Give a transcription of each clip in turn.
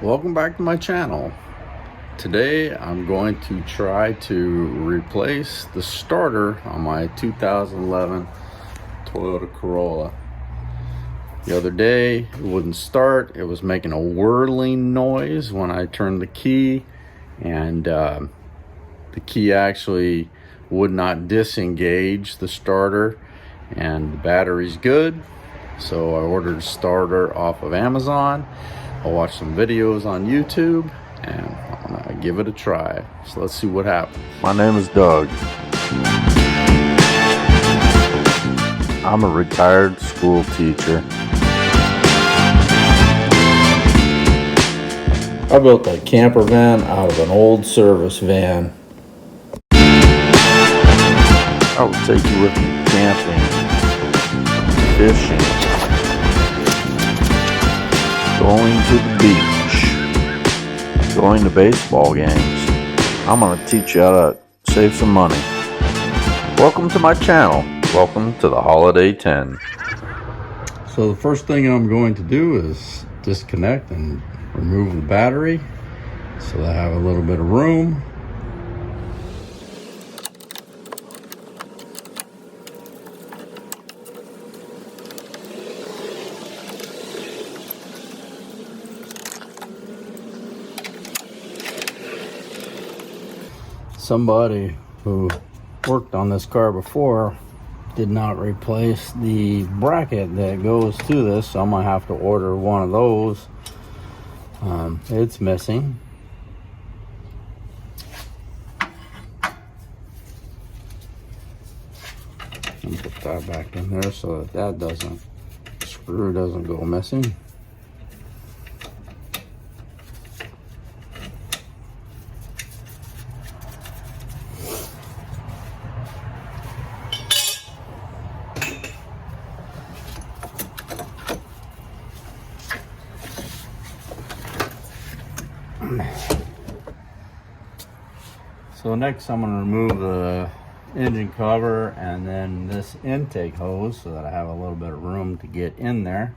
Welcome back to my channel. Today I'm going to try to replace the starter on my 2011 Toyota Corolla. The other day it wouldn't start. It was making a whirling noise when I turned the key, and the key actually would not disengage the starter, and the battery's good. So I ordered a starter off of Amazon. I'll watch some videos on YouTube and I'm gonna give it a try. So let's see what happens. My name is Doug. I'm a retired school teacher. I built a camper van out of an old service van. I will take you with me camping, fishing, going to the beach, going to baseball games. I'm going to teach you how to save some money. Welcome to my channel. Welcome to the Holiday Tinn. So the first thing I'm going to do is disconnect and remove the battery so that I have a little bit of room. Somebody who worked on this car before did not replace the bracket that goes to this, so I'm gonna have to order one of those. It's missing. And put that back in there so that screw doesn't go missing. So next I'm going to remove the engine cover and then this intake hose so that I have a little bit of room to get in there.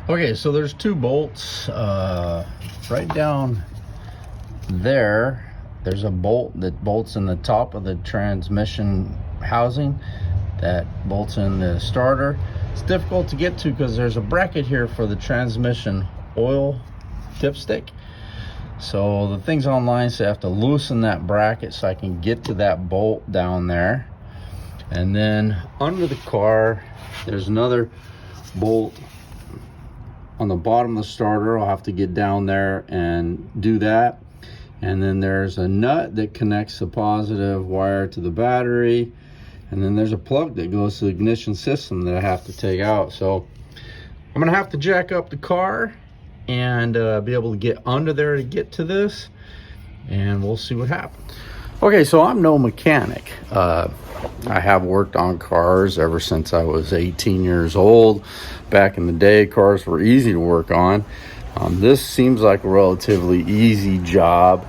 Okay, so there's two bolts right down there. There's a bolt that bolts in the top of the transmission housing that bolts in the starter. It's difficult to get to because there's a bracket here for the transmission oil dipstick. So the things online say I have to loosen that bracket so I can get to that bolt down there. And then under the car, there's another bolt on the bottom of the starter. I'll have to get down there and do that. And then there's a nut that connects the positive wire to the battery, and then there's a plug that goes to the ignition system that I have to take out. So I'm gonna have to jack up the car and be able to get under there to get to this, and we'll see what happens. Okay, so I'm no mechanic. I have worked on cars ever since I was 18 years old. Back in the day, cars were easy to work on. This seems like a relatively easy job.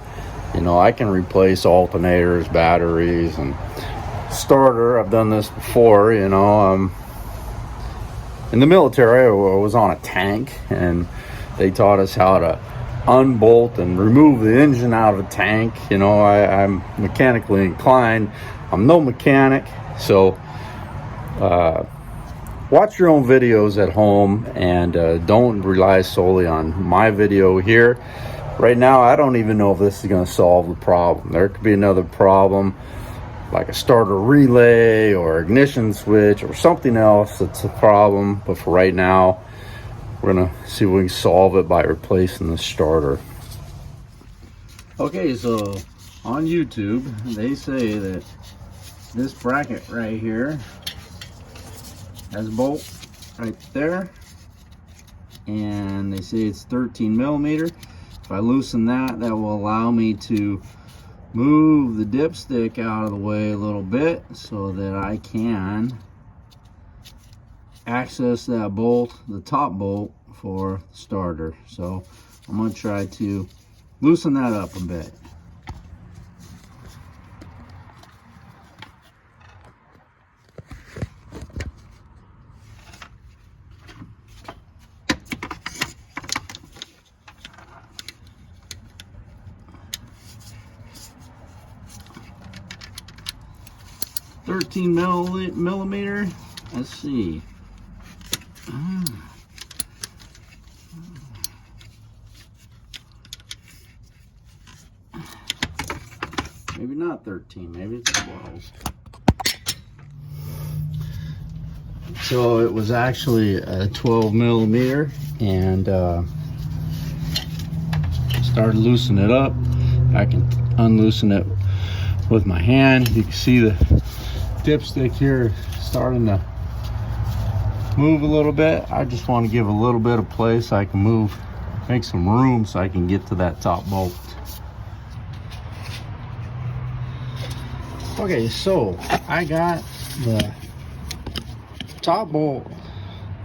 You know, I can replace alternators, batteries, and starter. I've done this before, you know. In the military, I was on a tank, and they taught us how to unbolt and remove the engine out of a tank. You know, I'm mechanically inclined. I'm no mechanic, so watch your own videos at home, and don't rely solely on my video here. Right now, I don't even know if this is going to solve the problem. There could be another problem, like a starter relay or ignition switch or something else that's a problem. But for right now, we're gonna see if we can solve it by replacing the starter. Okay, so on YouTube, they say that this bracket right here has a bolt right there, and they say it's 13 millimeter. If I loosen that, that will allow me to move the dipstick out of the way a little bit so that I can access that bolt, the top bolt for starter. So I'm going to try to loosen that up a bit. Millimeter. Let's see. Maybe not 13, maybe it's 12. So it was actually a 12 millimeter, and started loosening it up. I can unloosen it with my hand. You can see the dipstick here starting to move a little bit. I just want to give a little bit of place I can move, make some room so I can get to that top bolt. Okay, so I got the top bolt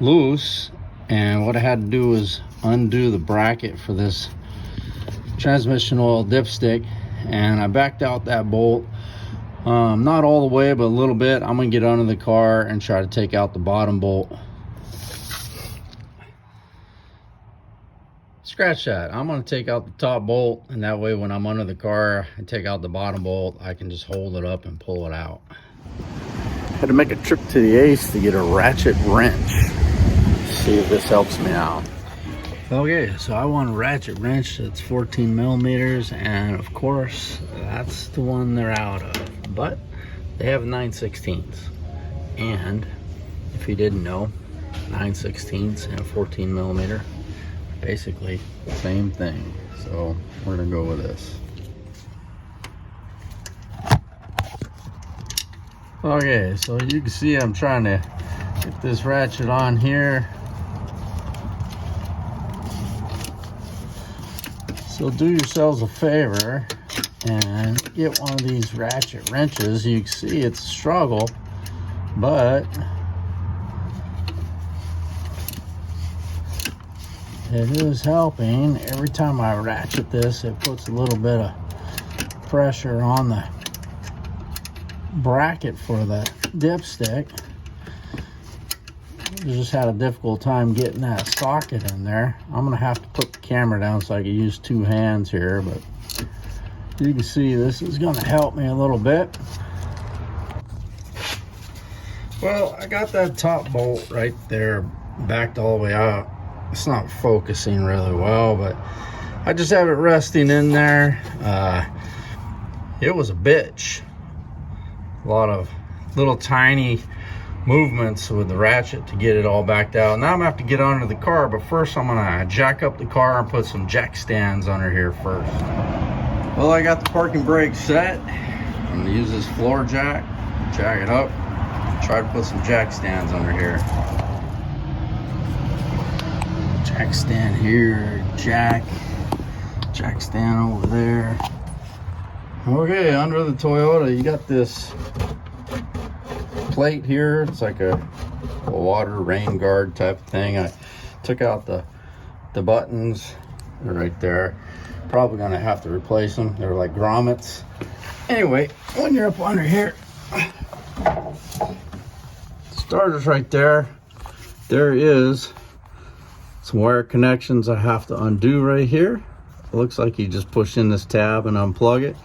loose, and what I had to do was undo the bracket for this transmission oil dipstick, and I backed out that bolt. Not all the way, but a little bit. I'm gonna get under the car and try to take out the bottom bolt. Scratch that. I'm gonna take out the top bolt, and that way when I'm under the car and take out the bottom bolt, I can just hold it up and pull it out. Had to make a trip to the Ace to get a ratchet wrench. See if this helps me out. Okay, so I want a ratchet wrench that's 14 millimeters, and of course that's the one they're out of, but they have a 9/16, and if you didn't know, 9/16 and a 14 millimeter, basically the same thing. So we're gonna go with this. Okay, so you can see I'm trying to get this ratchet on here. So do yourselves a favor and get one of these ratchet wrenches. You can see it's a struggle, but it is helping. Every time I ratchet this, it puts a little bit of pressure on the bracket for the dipstick. I just had a difficult time getting that socket in there. I'm gonna have to put the camera down so I can use two hands here, but you can see this is gonna help me a little bit. Well, I got that top bolt right there backed all the way out. It's not focusing really well, but I just have it resting in there. It was a bitch. A lot of little tiny movements with the ratchet to get it all backed out. Now I'm gonna have to get under the car, but first I'm gonna jack up the car and put some jack stands under here first. Well, I got the parking brake set. I'm gonna use this floor jack, jack it up, try to put some jack stands under here. Jack stand here, jack stand over there. Okay, under the Toyota, you got this plate here. It's like a water rain guard type of thing. I took out the buttons. They're right there. Probably gonna have to replace them. They're like grommets. Anyway, when you're up under here, starter's right there. There is some wire connections I have to undo right here. It looks like you just push in this tab and unplug it.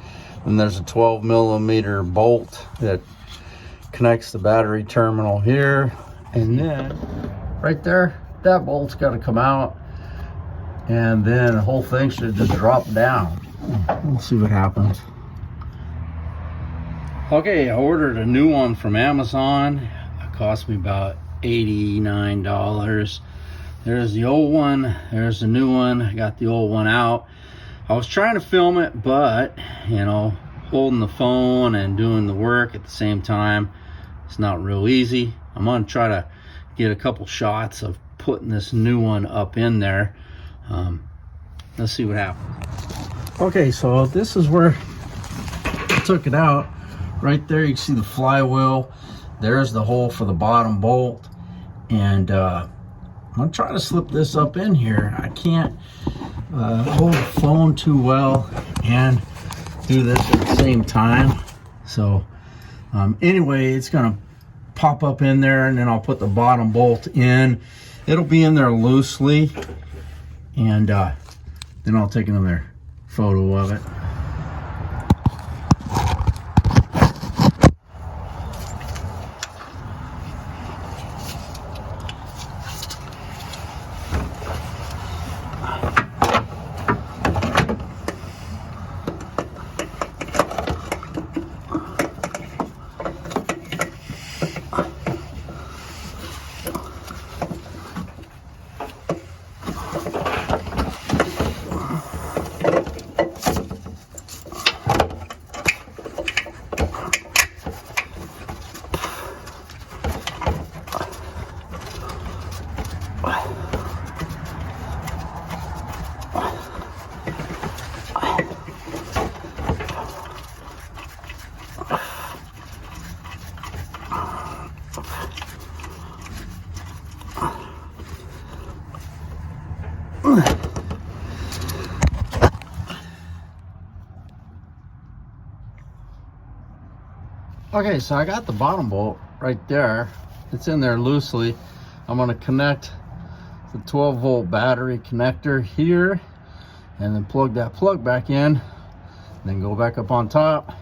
And there's a 12mm bolt that connects the battery terminal here. And then right there, that bolt's got to come out. And then the whole thing should just drop down. We'll see what happens. Okay, I ordered a new one from Amazon. It cost me about $89. There's the old one, there's the new one. I got the old one out. I was trying to film it, but you know, holding the phone and doing the work at the same time, it's not real easy. I'm gonna try to get a couple shots of putting this new one up in there. Let's see what happens. Okay, so this is where I took it out. Right there, you can see the flywheel. There's the hole for the bottom bolt. And I'm gonna try to slip this up in here. I can't hold the phone too well and do this at the same time. So anyway, it's gonna pop up in there, and then I'll put the bottom bolt in. It'll be in there loosely, and then I'll take another photo of it. Okay, so I got the bottom bolt right there. It's in there loosely. I'm going to connect the 12-volt battery connector here, and then plug that plug back in, then go back up on top,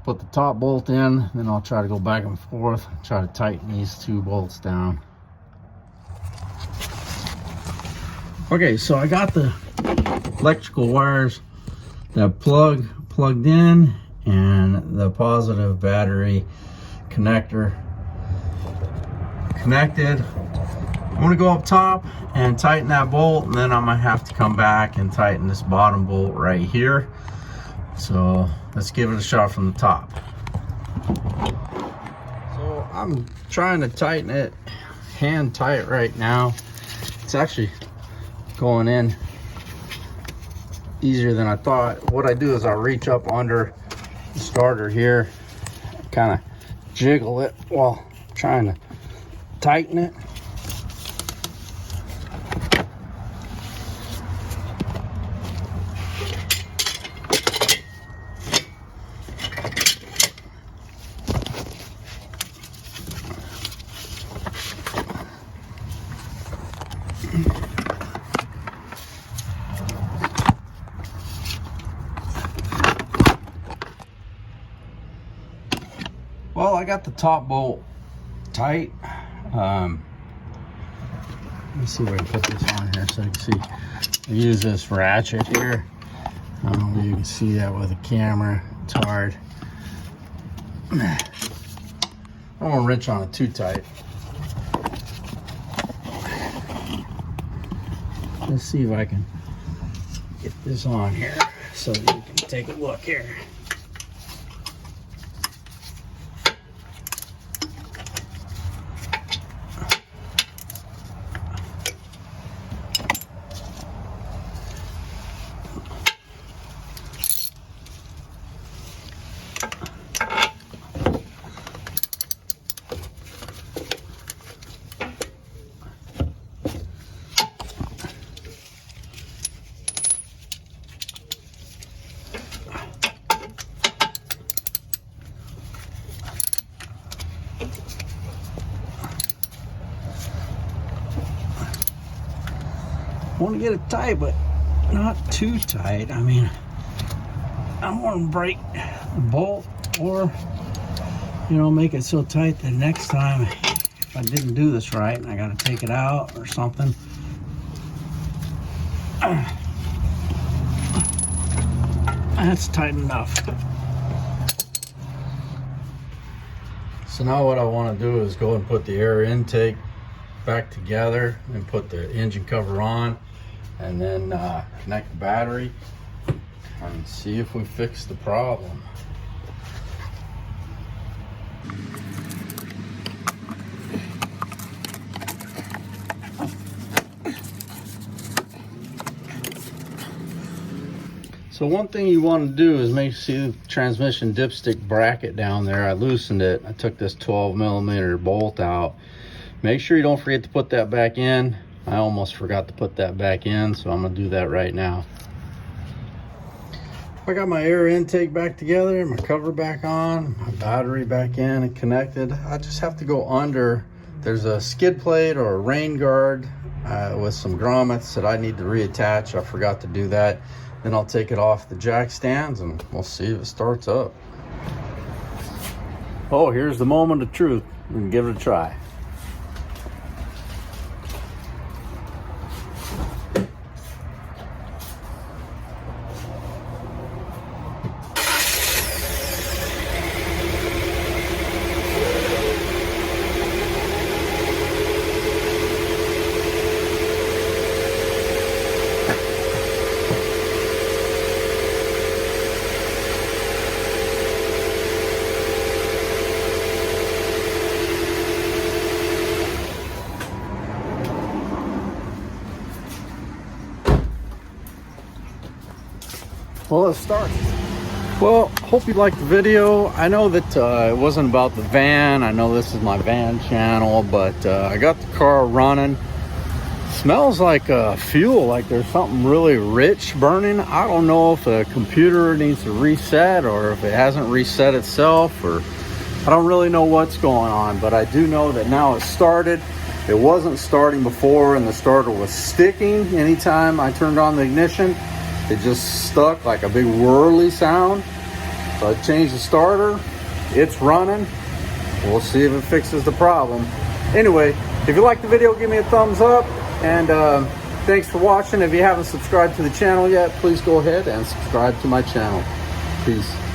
put the top bolt in, then I'll try to go back and forth, try to tighten these two bolts down. Okay, so I got the electrical wires that plugged in, and the positive battery connector connected. I'm gonna go up top and tighten that bolt, and then I'm gonna have to come back and tighten this bottom bolt right here. So let's give it a shot from the top. So I'm trying to tighten it hand tight right now. It's actually going in easier than I thought. What I do is I reach up under the starter here, kind of jiggle it while trying to tighten it. Well, I got the top bolt tight. Let me see if I can put this on here so you can see. I use this ratchet here. I don't know if you can see that with a camera. It's hard. I don't want to wrench on it too tight. Let's see if I can get this on here so you can take a look here. Want to get it tight, but not too tight. I mean, I don't want to break the bolt, or make it so tight that next time if I didn't do this right and I got to take it out or something, that's tight enough. So now what I want to do is go and put the air intake back together and put the engine cover on, and then connect the battery and see if we fix the problem. So one thing you want to do is see the transmission dipstick bracket down there. I loosened it. I took this 12mm bolt out. Make sure you don't forget to put that back in. I almost forgot to put that back in, so I'm gonna do that right now. I got my air intake back together, my cover back on, my battery back in and connected. I just have to go under. There's a skid plate or a rain guard with some grommets that I need to reattach. I forgot to do that. Then I'll take it off the jack stands and we'll see if it starts up. Oh, here's the moment of truth. We can give it a try. Well, let's start. Well, hope you liked the video. I know that it wasn't about the van. I know this is my van channel, but I got the car running. Smells like fuel, like there's something really rich burning. I don't know if the computer needs to reset or if it hasn't reset itself, or I don't really know what's going on, but I do know that now it's started. It wasn't starting before, and the starter was sticking anytime I turned on the ignition. It just stuck like a big whirly sound. So I changed the starter. It's running. We'll see if it fixes the problem. Anyway, if you liked the video, give me a thumbs up. And thanks for watching. If you haven't subscribed to the channel yet, please go ahead and subscribe to my channel. Peace.